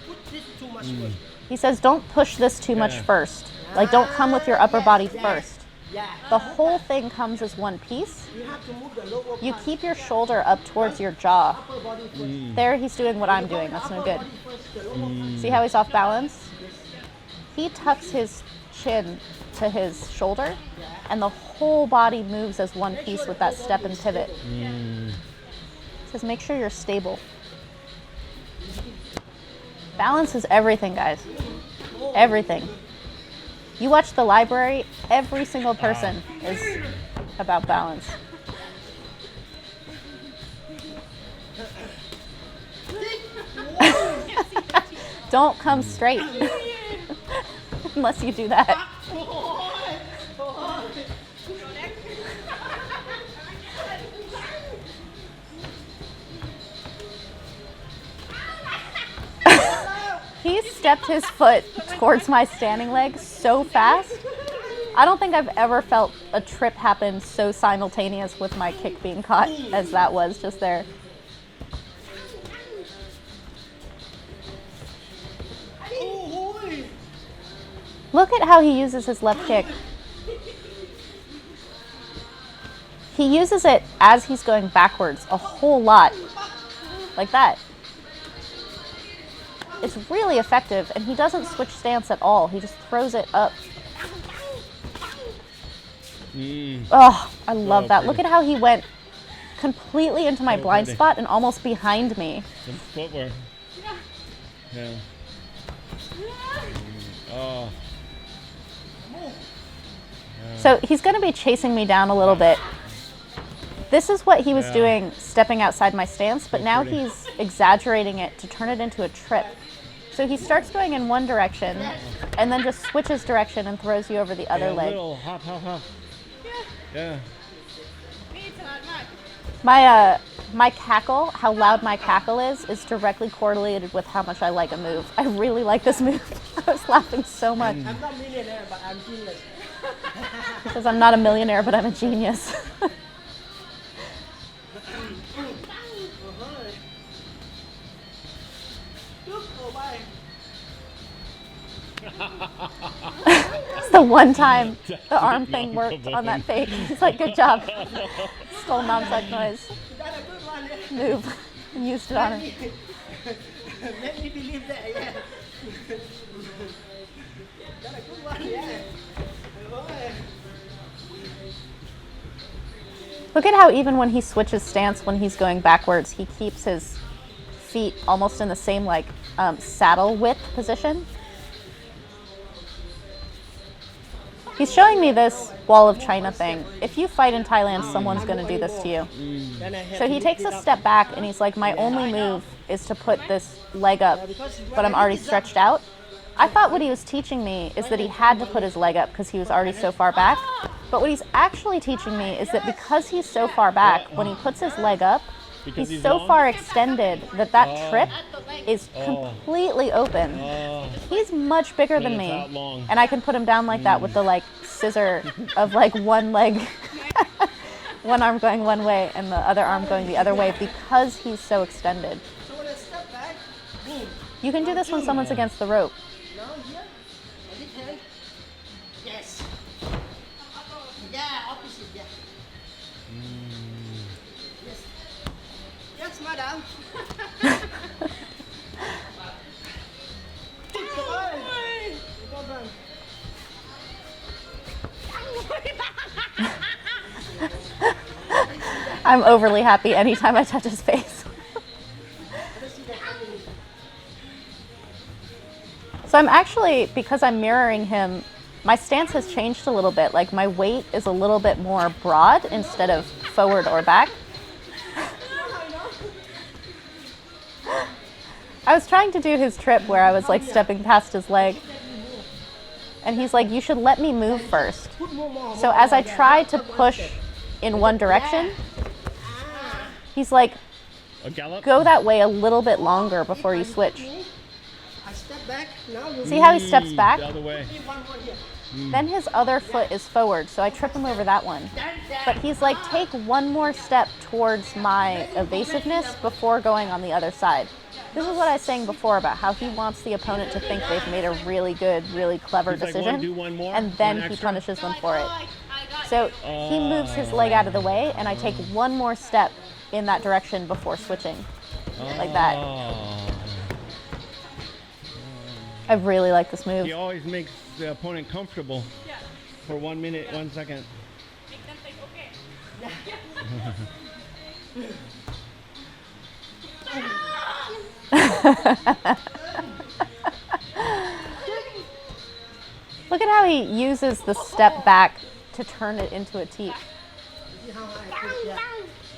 put this too much first. He says, don't push this too much Yeah. first. Like don't come with your upper body Yes. first. Yeah. The whole thing comes as one piece. You have to move the lower You part, keep your shoulder up towards your jaw. upper body first. There he's doing what I'm doing. That's no good. Upper body first, the lower part. See how he's off balance? He tucks his chin to his shoulder, and the whole body moves as one piece with that step and pivot. Says make sure you're stable. Balance is everything, guys. Everything. You watch The Library, every single person is about balance. Don't come straight unless you do that. He stepped his foot towards my standing leg so fast. I don't think I've ever felt a trip happen so simultaneous with my kick being caught as that was just there. Look at how he uses his left kick. He uses it as he's going backwards a whole lot, like that. It's really effective, and he doesn't switch stance at all. He just throws it up. Oh, I love that. Look at how he went completely into my So blind pretty. spot and almost behind me. The footwork. Yeah. Oh. So he's going to be chasing me down a little bit. This is what he was Yeah. doing, stepping outside my stance, but So now pretty. he's exaggerating it to turn it into a trip. So he starts going in one direction and then just switches direction and throws you over the other Yeah, leg. Little hop, hop, hop. Yeah. My cackle, how loud my cackle is directly correlated with how much I like a move. I really like this move. I was laughing so much. I'm not millionaire, but I'm genius. He says I'm not a millionaire, but I'm a genius. It's the one time the arm thing worked on that fake. He's like, good job. Stole Namsaknoi's That's a good one. move and used it on him. Let me believe that, yeah. That's a good one, yeah. Look at how even when he switches stance, when he's going backwards, he keeps his feet almost in the same like saddle width position. He's showing me this wall of China thing. If you fight in Thailand, someone's going to do this to you. Then I have So to he lift takes it a up. step back and he's like, my only move is to put this leg up, but I'm already stretched out. I thought what he was teaching me is that he had to put his leg up because he was already so far back. But what he's actually teaching me is that because he's so far back, when he puts his leg up, Because he's he's so long? far extended that that trip is Oh. completely open. Oh, He's much bigger than it's me. out long. And I can put him down like that with the like scissor of like one leg, one arm going one way and the other arm going the other way because he's so extended. So when I step back, boom. You can do this when someone's against the rope. Now here, I did hand. Yes. Yeah, opposite, yeah. Yes. Yes, madam. I'm overly happy anytime I touch his face. So I'm actually, because I'm mirroring him, my stance has changed a little bit. Like my weight is a little bit more broad instead of forward or back. I was trying to do his trip where I was like stepping past his leg. And he's like, you should let me move first. So as I try to push in one direction, he's like, A gallop? go that way a little bit longer before you switch. I step back, now you See how he steps back? The other way. one more here. Then his other foot is forward, so I trip him over that one. But he's like, take one more step towards my evasiveness before going on the other side. This is what I was saying before about how he wants the opponent to think they've made a really good, really clever He's like, decision, do one more, and then one he extra? punishes them for it. So he moves his leg out of the way, and I take one more step in that direction before switching, like that. Oh. I really like this move. He always makes the opponent comfortable Yeah. for 1 minute, 1 second. Make them think, okay. Look at how he uses the step back to turn it into a teep. See how high I push, yeah.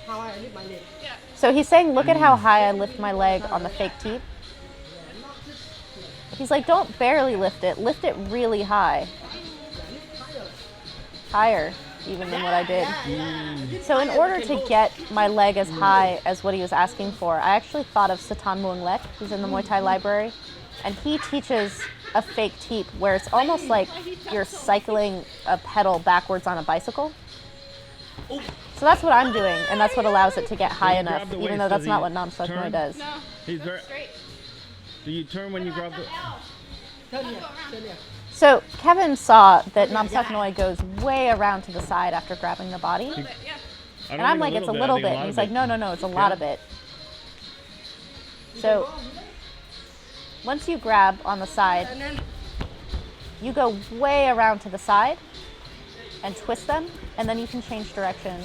How high I lift my leg. So he's saying, look at how high I lift my leg on the fake teep. He's like, don't barely lift it really high. Higher, even than what I did. So in order to get my leg as high as what he was asking for, I actually thought of Satan Muang Lek, who's in the Muay Thai library, and he teaches a fake teep where it's almost like you're cycling a pedal backwards on a bicycle. So that's what I'm doing, and that's what allows it to get high you enough, grab the even waist, though that's does not he what Namsaknoi turn? does. No, He's very, straight. do you turn when you grab the... Turn here, turn here. So Kevin saw that Namsaknoi goes way around to the side after grabbing the body. Yeah. I And don't I'm think like, it's a little I think bit. lot And of he's like, it. no, it's a lot of it. So once you grab on the side, And then you go way around to the side and twist them, and then you can change direction.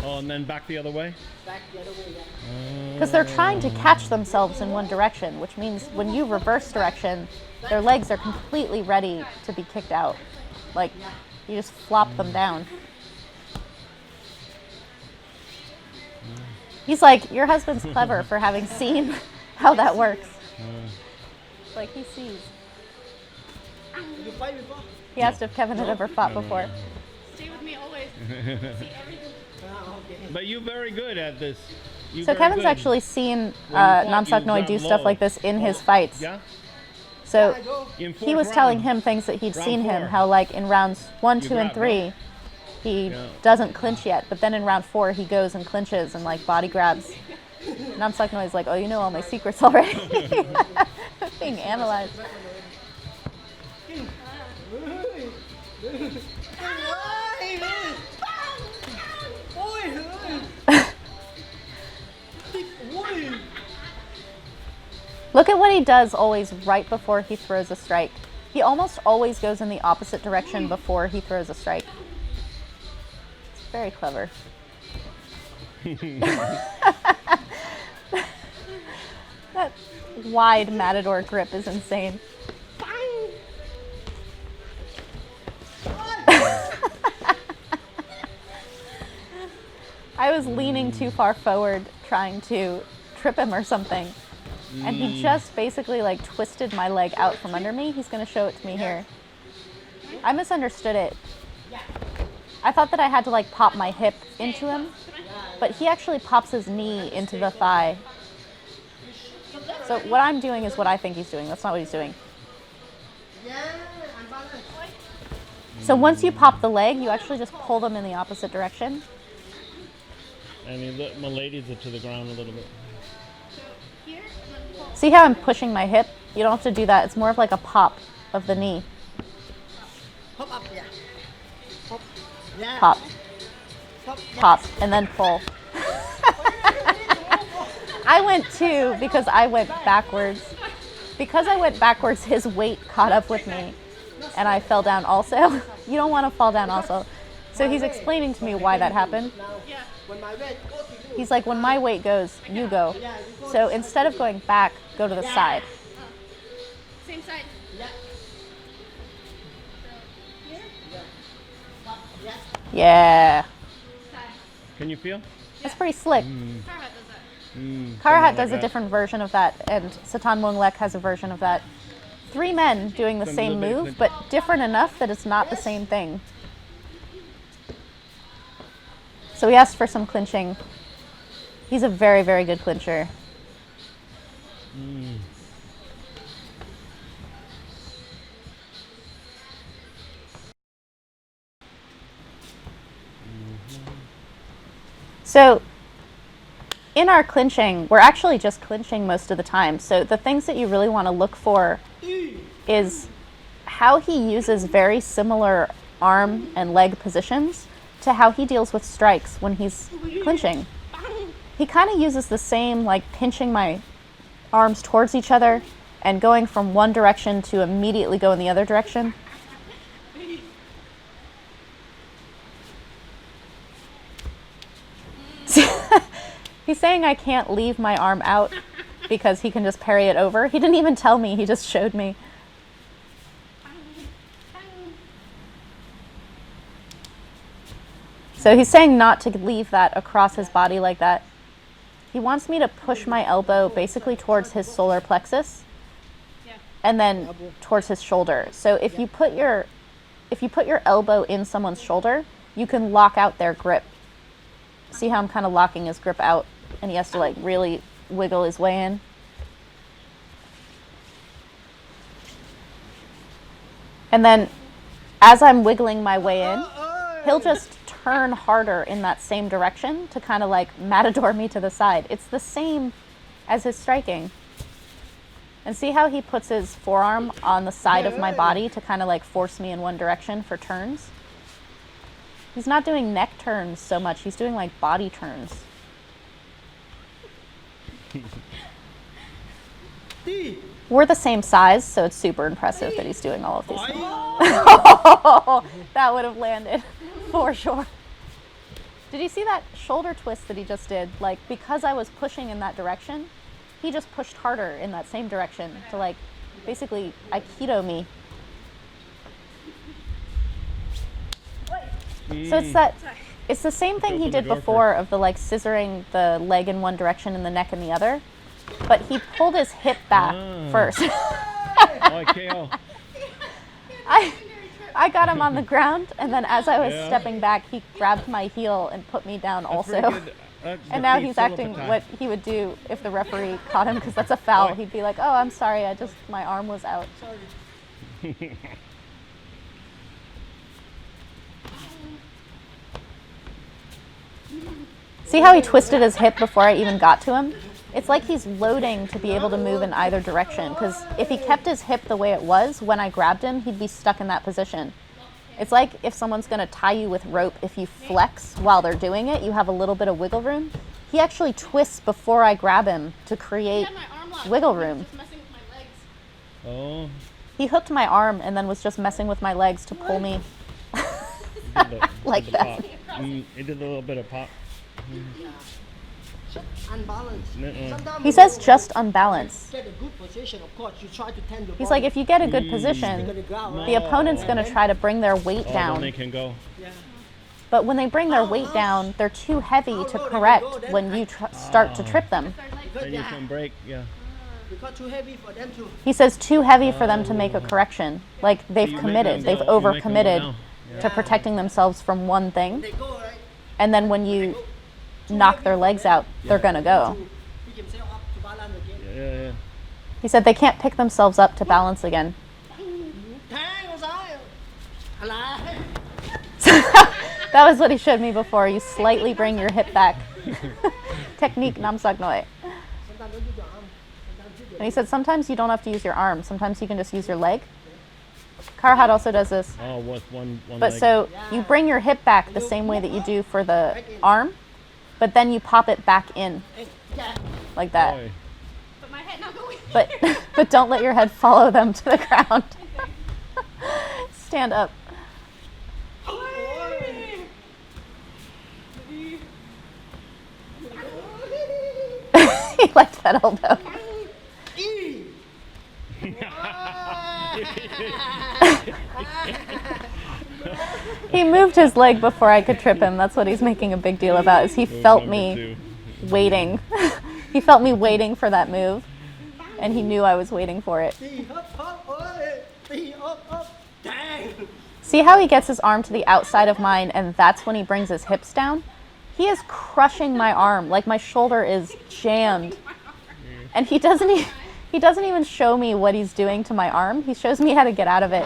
Oh, and then back the other way? back the other way, yeah. Because they're trying to catch themselves in one direction, which means when you reverse direction, their legs are completely ready to be kicked out. Like, you just flop them down. He's like, your husband's clever for having seen how that works. Like, he sees. You fight before? He asked if Kevin had ever fought before. Stay with me always. See everything. Ah, okay. But you're very good at this. You're So very Kevin's good. actually seen fought, you Namsaknoi grabbed do stuff low. like this in his fights. Yeah? So I go. In he was fourth telling round. him things that he'd Round seen him, 4. how like in rounds 1, 2, and grab, 3, he Yeah. doesn't clinch yet, but then in round 4 he goes and clinches and like body grabs. Namsaknoi's like, oh, you know all my secrets already. Being analyzed. Look at what he does always right before he throws a strike. He almost always goes in the opposite direction before he throws a strike. It's very clever. That wide matador grip is insane. I was leaning too far forward trying to trip him or something. And he just basically like twisted my leg out from under me. He's going to show it to me here. I misunderstood it. I thought that I had to like pop my hip into him, but he actually pops his knee into the thigh. So what I'm doing is what I think he's doing. That's not what he's doing. Yeah, unbalance. So once you pop the leg, you actually just pull them in the opposite direction. And he ladies it to the ground a little bit. Here, and then pull. See how I'm pushing my hip? You don't have to do that. It's more of like a pop of the knee. Hop up, yeah. Hop. Yeah. Pop, Hop. Yeah. pop, and then pull. I went too because I went backwards. Because I went backwards, his weight caught up with me and I fell down also. You don't want to fall down also. So he's explaining to me why that happened. Now, Yeah. when my weight goes to you. He's like, when my weight goes, you go. So instead of going back, go to the side. Same side. Yeah. Here. Hop. Yes. Yeah. Side. Can you feel? That's pretty slick. Carhat does that. Karahat does a different version of that, and Satan Wonglek has a version of that. 3 men doing the Some same little bit move, but different enough that it's not the same thing. So we asked for some clinching. He's a very, very good clincher. So in our clinching, we're actually just clinching most of the time. So the things that you really want to look for is how he uses very similar arm and leg positions to how he deals with strikes when he's clinching. He kind of uses the same, like pinching my arms towards each other and going from one direction to immediately go in the other direction. He's saying I can't leave my arm out because he can just parry it over. He didn't even tell me, he just showed me. So he's saying not to leave that across his body like that. He wants me to push my elbow basically towards his solar plexus and then towards his shoulder. So if you put your elbow in someone's shoulder, you can lock out their grip. See how I'm kind of locking his grip out and he has to like really wiggle his way in. And then as I'm wiggling my way in, he'll just turn harder in that same direction to kind of like matador me to the side. It's the same as his striking. And see how he puts his forearm on the side of my body to kind of like force me in one direction for turns? He's not doing neck turns so much, he's doing like body turns. We're the same size, so it's super impressive that he's doing all of these things. That would have landed for sure. Did you see that shoulder twist that he just did? Like, because I was pushing in that direction, he just pushed harder in that same direction to like basically Aikido me. So it's the same thing he did before of the like scissoring the leg in one direction and the neck in the other, but he pulled his hip back first. Oh, KO. I got him on the ground, and then as I was stepping back, he grabbed my heel and put me down also. And now he's acting what he would do if the referee caught him, because that's a foul. He'd be like, "Oh, I'm sorry, my arm was out." See how he twisted his hip before I even got to him? It's like he's loading to be able to move in either direction, because if he kept his hip the way it was, when I grabbed him, he'd be stuck in that position. It's like if someone's going to tie you with rope, if you flex while they're doing it, you have a little bit of wiggle room. He actually twists before I grab him to create wiggle room. Oh. He hooked my arm and then was just messing with my legs to pull me like that. It did a little bit of pop. Unbalanced. Sometimes He says just unbalanced. get a good position, of course, you try to tend your He's body like, if you get a good to position, the ground, right? the opponent's going to try to bring their weight Then down. they can go. Yeah. But when they bring their weight down, they're too heavy to correct when you start to trip them. Then you can break, Because too heavy for them to. He says too heavy for them to make a correction. Like they've You make committed, them they've go- you make them go overcommitted down. to protecting themselves from one thing. They go, right? And then when you knock their legs out, they're going to go. Pick himself up to balance again. Yeah. He said they can't pick themselves up to balance again. แทงซ้ายอะไร That was what he showed me before. You slightly bring your hip back. Technique Namsaknoi. Sometimes don't use your arm. Sometimes use your And he said sometimes you don't have to use your arm. Sometimes you can just use your leg. Karhat also does this. Oh, with one But leg. so you bring your hip back the same way that you do for the arm, but then you pop it back in like that. Oi. But my head not going. But don't let your head follow them to the ground. Stand up. He liked that elbow. He moved his leg before I could trip him. That's what he's making a big deal about. Is he felt me waiting. He felt me waiting for that move, and he knew I was waiting for it. ตีฮับฮับเอ้ยตีอ๊อบอ๊อบแทง See how he gets his arm to the outside of mine, and that's when he brings his hips down? He is crushing my arm, like my shoulder is jammed. And he doesn't even show me what he's doing to my arm. He shows me how to get out of it.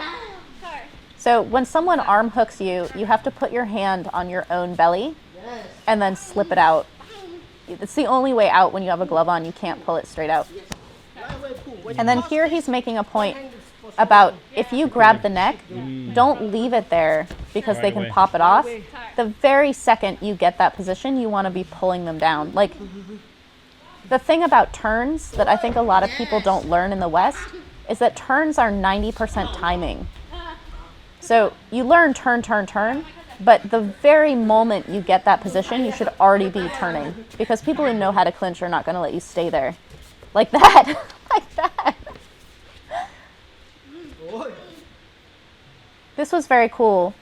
Sorry. So when someone arm hooks you, you have to put your hand on your own belly Yes. and then slip it out. It's the only way out when you have a glove on. You can't pull it straight out. And then here he's making a point about if you grab the neck, don't leave it there because they Right can away. pop it off. The very second you get that position, you want to be pulling them down. Like the thing about turns that I think a lot of people don't learn in the West is that turns are 90% timing. So you learn turn, turn, turn, but the very moment you get that position, you should already be turning because people who know how to clinch are not going to let you stay there. Like that. Like that. โอ้ย This was very cool.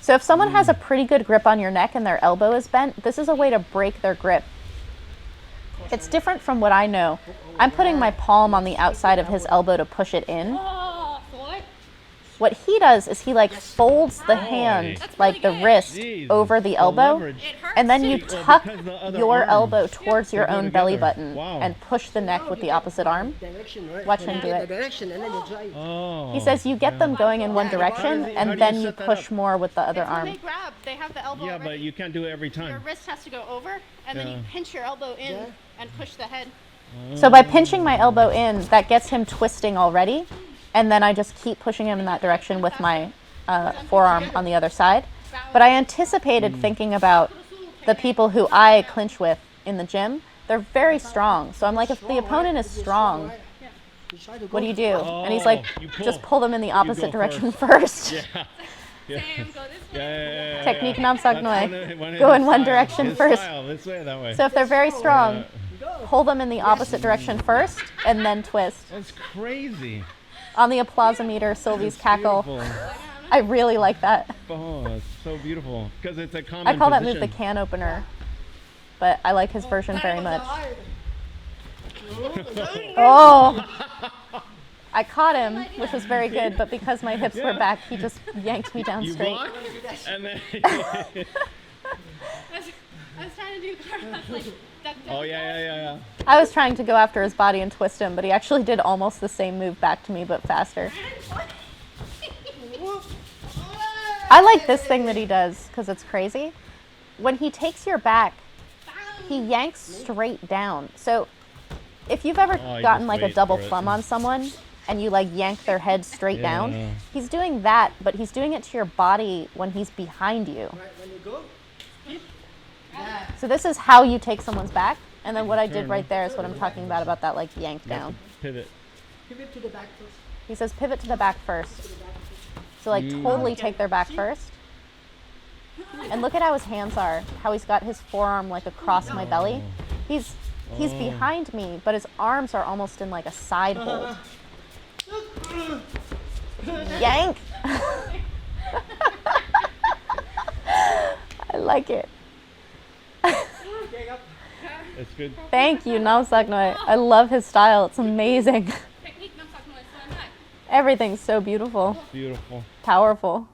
So if someone has a pretty good grip on your neck and their elbow is bent, this is a way to break their grip. It's different from what I know. I'm putting my palm on the outside of his elbow to push it in. Oh, boy. What he does is he like folds the hand, That's like the really good. wrist, Jeez, over the the elbow, leverage. It hurts. and then you too. tuck because the other your arm. elbow towards your They go own belly together. button Wow. and push the neck with the opposite arm. Direction, right? Watch him And do then it. the direction and then you try. Oh. He says you get them going in one Yeah. direction How do and you then you set that push up? more with the other When arm. they grab, they have the elbow Yeah, already. but you can't do it every Your time. wrist has to go over, and then you Yeah. pinch your elbow in Yeah. and push the head. So by pinching my elbow in, that gets him twisting already, and then I just keep pushing him in that direction with my forearm on the other side. But I anticipated thinking about the people who I clinch with in the gym. They're very strong. So I'm like, if the opponent is strong, You try to go what do you do? And he's like, Oh, you pull. just pull them in the opposite go direction first. first. Yeah. Yeah. Sam, go this way. Yeah. Technique That's Namsaknoi. one of Go his in one style. direction His first. style. This way, that way. So if they're very strong, Go. pull them in the opposite direction first and then twist. That's crazy. On the applausometer, Sylvie's cackle. Beautiful. I really like that. Oh, it's so beautiful. Because it's a common I call that move position. the can opener, but I like his version very much. Oh! I caught him, which was very good, but because my hips were back, he just yanked me down You straight. block, and then I was trying to do cartwheels, like duck, duck, oh yeah. I was trying to go after his body and twist him, but he actually did almost the same move back to me, but faster. I like this thing that he does because it's crazy. When he takes your back, he yanks straight down. So if you've ever Oh, you gotten just like a wait double for it. plumb on someone and you like yank their head straight Yeah. down, he's doing that, but he's doing it to your body when he's behind you. Right, when you go. So this is how you take someone's back. And then what I did Turn. right there is what I'm talking about that like yank You have down. to pivot. Pivot to the back first. He says pivot to the back first. So like Mm. totally take their back first. And look at how his hands are, how he's got his forearm like across my belly. He's Oh. behind me, but his arms are almost in like a side hold. Yank! I like it. It's good. Thank you, Namsaknoi. I love his style. It's amazing. Technique Namsaknoi, stand back. Everything's so beautiful, Beautiful. powerful.